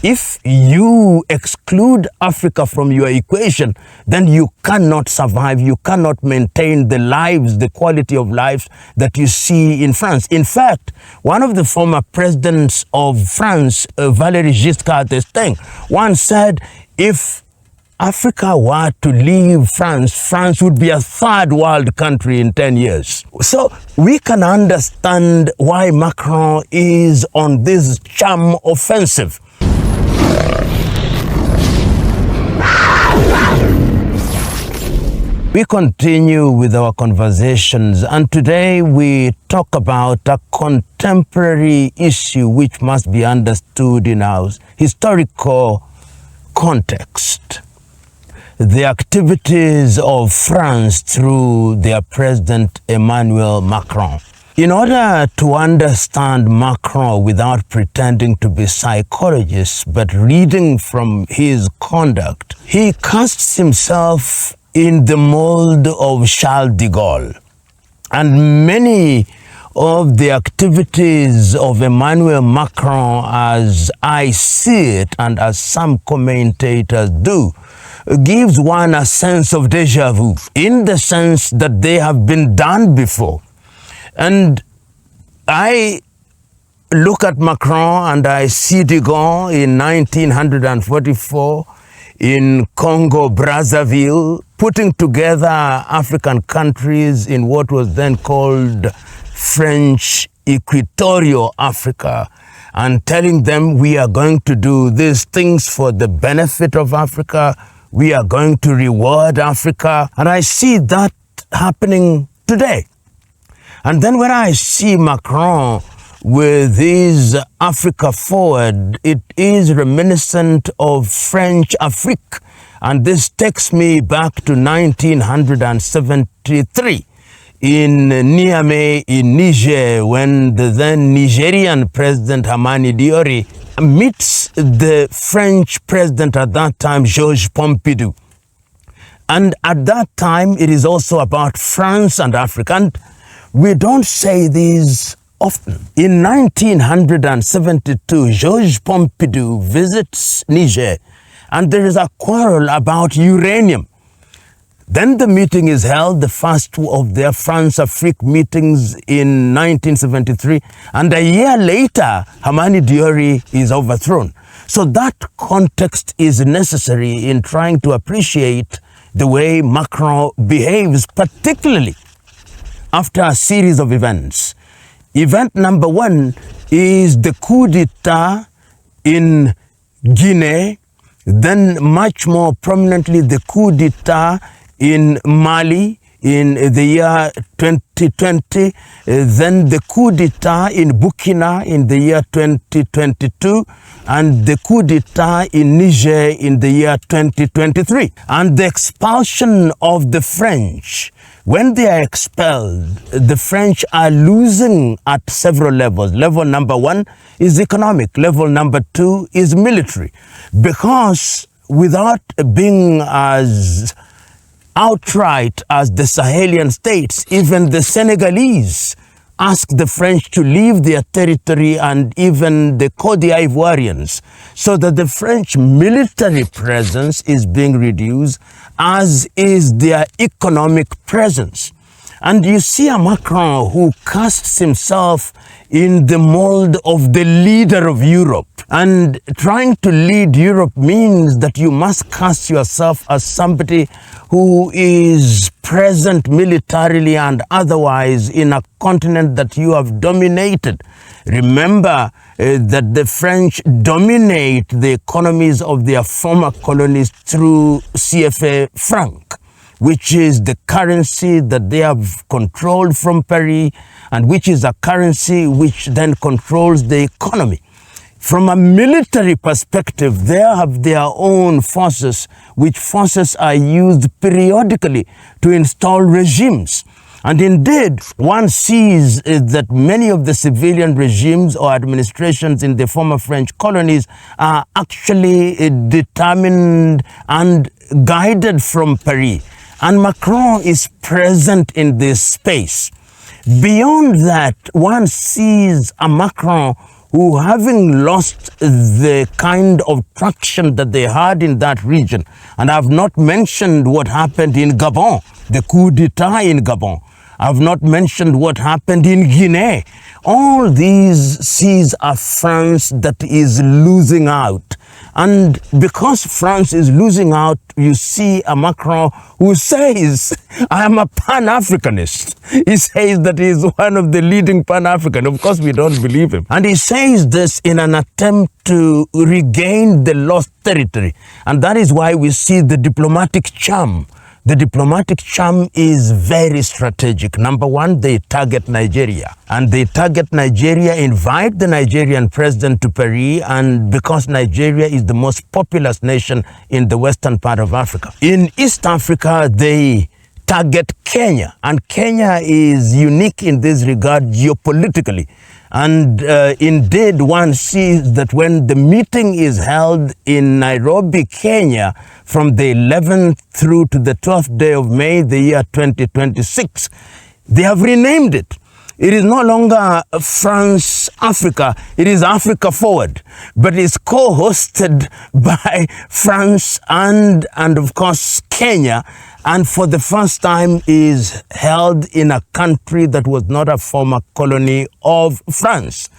If you exclude Africa from your equation, then you cannot survive, you cannot maintain the lives, the quality of lives that you see in France. In fact, one of the former presidents of France, Valéry Giscard d'Estaing, once said, if Africa were to leave France, France would be a third world country in 10 years. So we can understand why Macron is on this charm offensive. We continue with our conversations, and today we talk about a contemporary issue which must be understood in our historical context. The activities of France through their president Emmanuel Macron. In order to understand Macron without pretending to be psychologists, but reading from his conduct, he casts himself in the mold of Charles de Gaulle. And many of the activities of Emmanuel Macron, as I see it and as some commentators do, gives one a sense of déjà vu, in the sense that they have been done before. And I look at Macron and I see de Gaulle in 1944 in Congo, Brazzaville, putting together African countries in what was then called French Equatorial Africa, and telling them we are going to do these things for the benefit of Africa, we are going to reward Africa. And I see that happening today. And then when I see Macron with his Africa Forward, it is reminiscent of French Afrique. And this takes me back to 1973 in Niamey in Niger, when the then Nigerian president Hamani Diori meets the French president at that time, Georges Pompidou. And at that time, it is also about France and Africa. And we don't say these often. In 1972, Georges Pompidou visits Niger, and there is a quarrel about uranium. Then the meeting is held, the first of their France-Afrique meetings in 1973, and a year later, Hamani Diori is overthrown. So that context is necessary in trying to appreciate the way Macron behaves, particularly after a series of events. Event number one is the coup d'etat in Guinea, then much more prominently the coup d'etat in Mali in the year 2020, then the coup d'etat in Burkina in the year 2022, and the coup d'etat in Niger in the year 2023. And the expulsion of the French. When they are expelled, the French are losing at several levels. Level number one is economic. Level number two is military. Because without being as outright as the Sahelian states, even the Senegalese asked the French to leave their territory, and even the Côte d'Ivoirians, so that the French military presence is being reduced, as is their economic presence. And you see a Macron who casts himself in the mold of the leader of Europe. And trying to lead Europe means that you must cast yourself as somebody who is present militarily and otherwise in a continent that you have dominated. Remember that the French dominate the economies of their former colonies through CFA franc, which is the currency that they have controlled from Paris, and which is a currency which then controls the economy. From a military perspective, they have their own forces, which forces are used periodically to install regimes. And indeed, one sees that many of the civilian regimes or administrations in the former French colonies are actually determined and guided from Paris. And Macron is present in this space. Beyond that, one sees a Macron who, having lost the kind of traction that they had in that region, and I've not mentioned what happened in Gabon, the coup d'etat in Gabon. I've not mentioned what happened in Guinea. All these sees a France that is losing out. And because France is losing out, you see a Macron who says, I am a Pan-Africanist. He says that he is one of the leading Pan-African. Of course, we don't believe him. And he says this in an attempt to regain the lost territory. And that is why we see the diplomatic charm. The diplomatic charm is very strategic. Number one, they target Nigeria. And they target Nigeria, invite the Nigerian president to Paris, and because Nigeria is the most populous nation in the western part of Africa. In East Africa, they target Kenya. And Kenya is unique in this regard geopolitically. And indeed, one sees that when the meeting is held in Nairobi, Kenya, from the 11th through to the 12th day of May, the year 2026, they have renamed it. It is no longer France Africa, it is Africa Forward, but it's co-hosted by France and of course Kenya, and for the first time is held in a country that was not a former colony of France.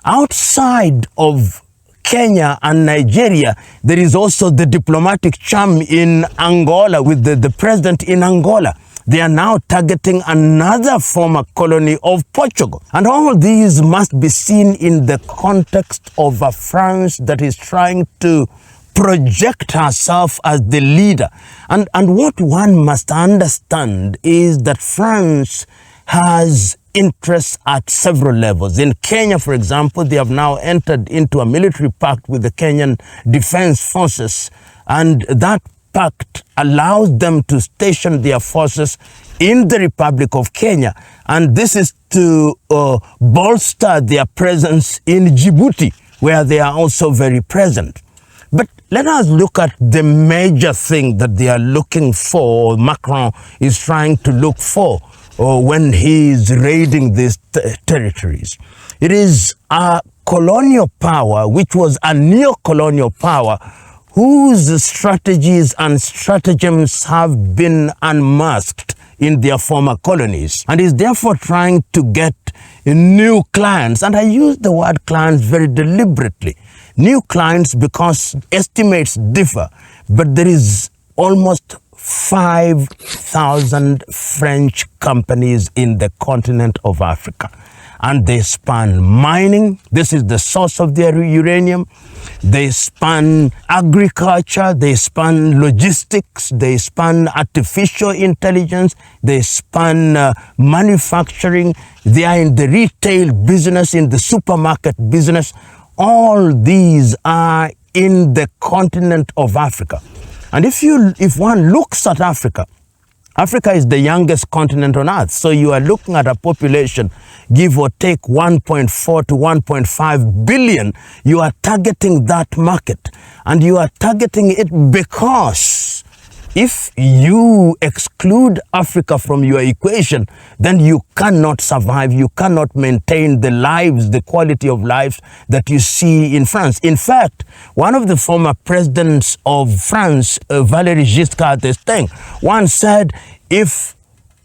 Outside of Kenya and Nigeria, there is also the diplomatic charm in Angola with the president in Angola. They are now targeting another former colony of Portugal. And all these must be seen in the context of a France that is trying to project herself as the leader. And what one must understand is that France has interests at several levels. In Kenya, for example, they have now entered into a military pact with the Kenyan Defense Forces, and that pact allows them to station their forces in the Republic of Kenya, and this is to bolster their presence in Djibouti, where they are also very present. But let us look at the major thing that they are looking for, Macron is trying to look for when he is raiding these territories. It is a colonial power, which was a neo-colonial power, whose strategies and stratagems have been unmasked in their former colonies, and is therefore trying to get new clients. And I use the word clients very deliberately. New clients because estimates differ, but there is almost 5,000 French companies in the continent of Africa. And they span mining, this is the source of their uranium. They span agriculture, they span logistics, they span artificial intelligence, they span manufacturing, they are in the retail business, in the supermarket business. All these are in the continent of Africa. And if one looks at Africa, Africa is the youngest continent on earth. So you are looking at a population, give or take 1.4 to 1.5 billion. You are targeting that market. And you are targeting it because if you exclude Africa from your equation, then you cannot survive. You cannot maintain the lives, the quality of life that you see in France. In fact, one of the former presidents of France, Valéry Giscard d'Estaing, once said, if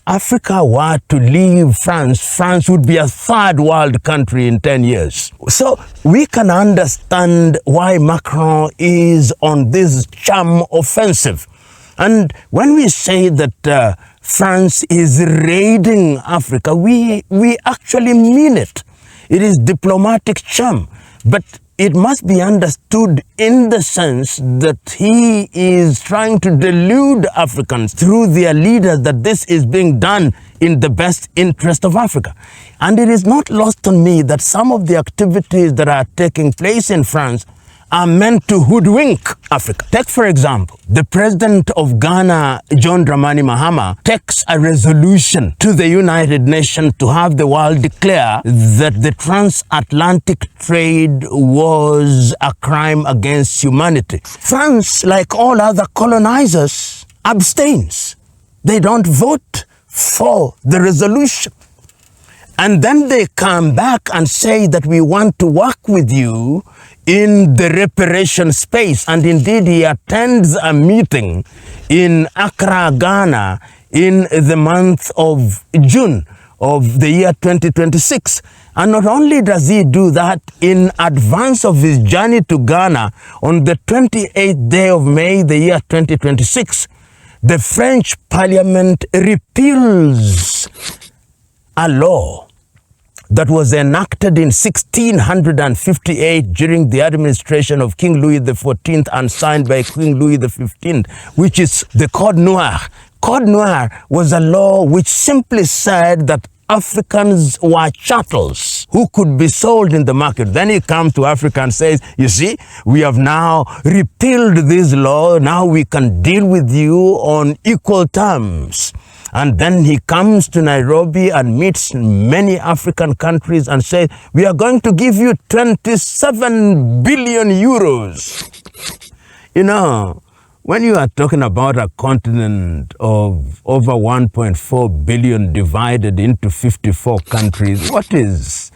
Africa were to leave France, France would be a third world country in 10 years. So we can understand why Macron is on this charm offensive. And when we say that France is raiding Africa, we actually mean it. It is diplomatic charm. But it must be understood in the sense that he is trying to delude Africans through their leaders that this is being done in the best interest of Africa. And it is not lost on me that some of the activities that are taking place in France are meant to hoodwink Africa. Take, for example, the president of Ghana, John Dramani Mahama, takes a resolution to the United Nations to have the world declare that the transatlantic trade was a crime against humanity. France, like all other colonizers, abstains. They don't vote for the resolution. And then they come back and say that we want to work with you in the reparation space. And indeed, he attends a meeting in Accra, Ghana, in the month of June of the year 2026. And not only does he do that, in advance of his journey to Ghana, on the 28th day of May, the year 2026, the French Parliament repeals a law that was enacted in 1658 during the administration of King Louis XIV and signed by King Louis XV, which is the Code Noir. Code Noir was a law which simply said that Africans were chattels who could be sold in the market. Then he comes to Africa and says, you see, we have now repealed this law. Now we can deal with you on equal terms. And then he comes to Nairobi and meets many African countries and says, we are going to give you 27 billion euros. You know, when you are talking about a continent of over 1.4 billion divided into 54 countries, what is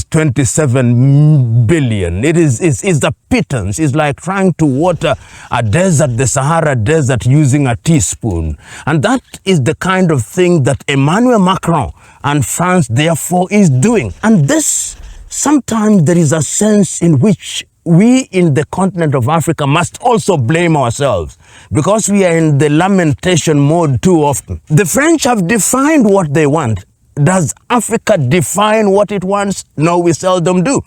27 billion? It's a pittance. It's like trying to water a desert, the Sahara Desert, using a teaspoon. And that is the kind of thing that Emmanuel Macron and France, therefore, is doing. And this, sometimes there is a sense in which we in the continent of Africa must also blame ourselves, because we are in the lamentation mode too often. The French have defined what they want. Does Africa define what it wants? No, we seldom do.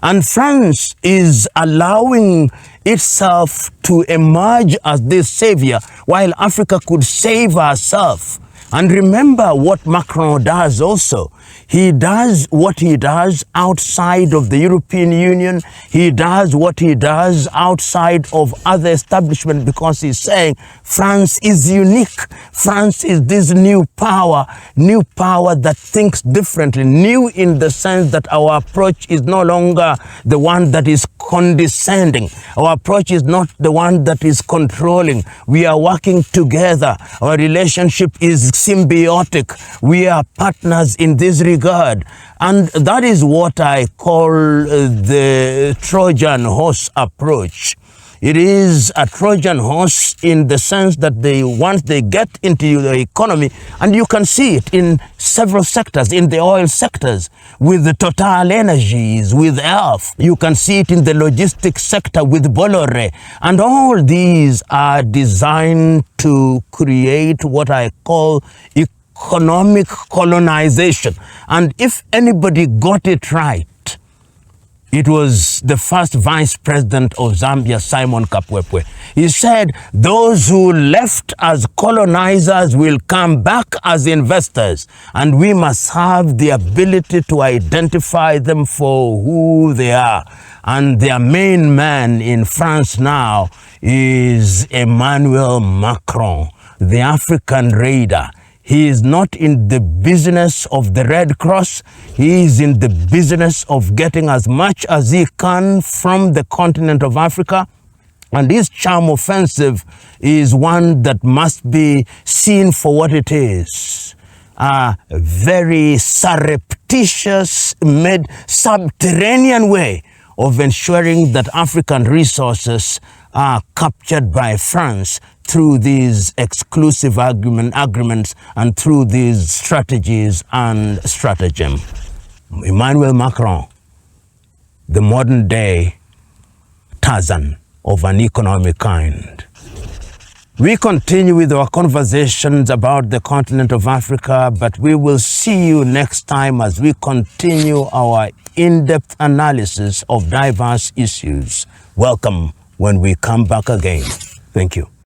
And France is allowing itself to emerge as this savior, while Africa could save herself. And remember what Macron does also. He does what he does outside of the European Union. He does what he does outside of other establishments, because he's saying France is unique. France is this new power that thinks differently. New in the sense that our approach is no longer the one that is condescending. Our approach is not the one that is controlling. We are working together. Our relationship is symbiotic. We are partners in this regard. And that is what I call the Trojan horse approach. It is a Trojan horse in the sense that once they get into the economy, and you can see it in several sectors, in the oil sectors, with the Total Energies, with ELF. You can see it in the logistics sector with Bolloré. And all these are designed to create what I call economic colonization. And if anybody got it right, it was the first vice president of Zambia, Simon Kapwepwe. He said, those who left as colonizers will come back as investors, and we must have the ability to identify them for who they are. And their main man in France now is Emmanuel Macron, the African raider. He is not in the business of the Red Cross. He is in the business of getting as much as he can from the continent of Africa. And this charm offensive is one that must be seen for what it is. A very surreptitious, subterranean way of ensuring that African resources are captured by France through these exclusive agreements and through these strategies and stratagem. Emmanuel Macron, the modern day Tarzan of an economic kind. We continue with our conversations about the continent of Africa, but we will see you next time as we continue our in-depth analysis of diverse issues. Welcome when we come back again. Thank you.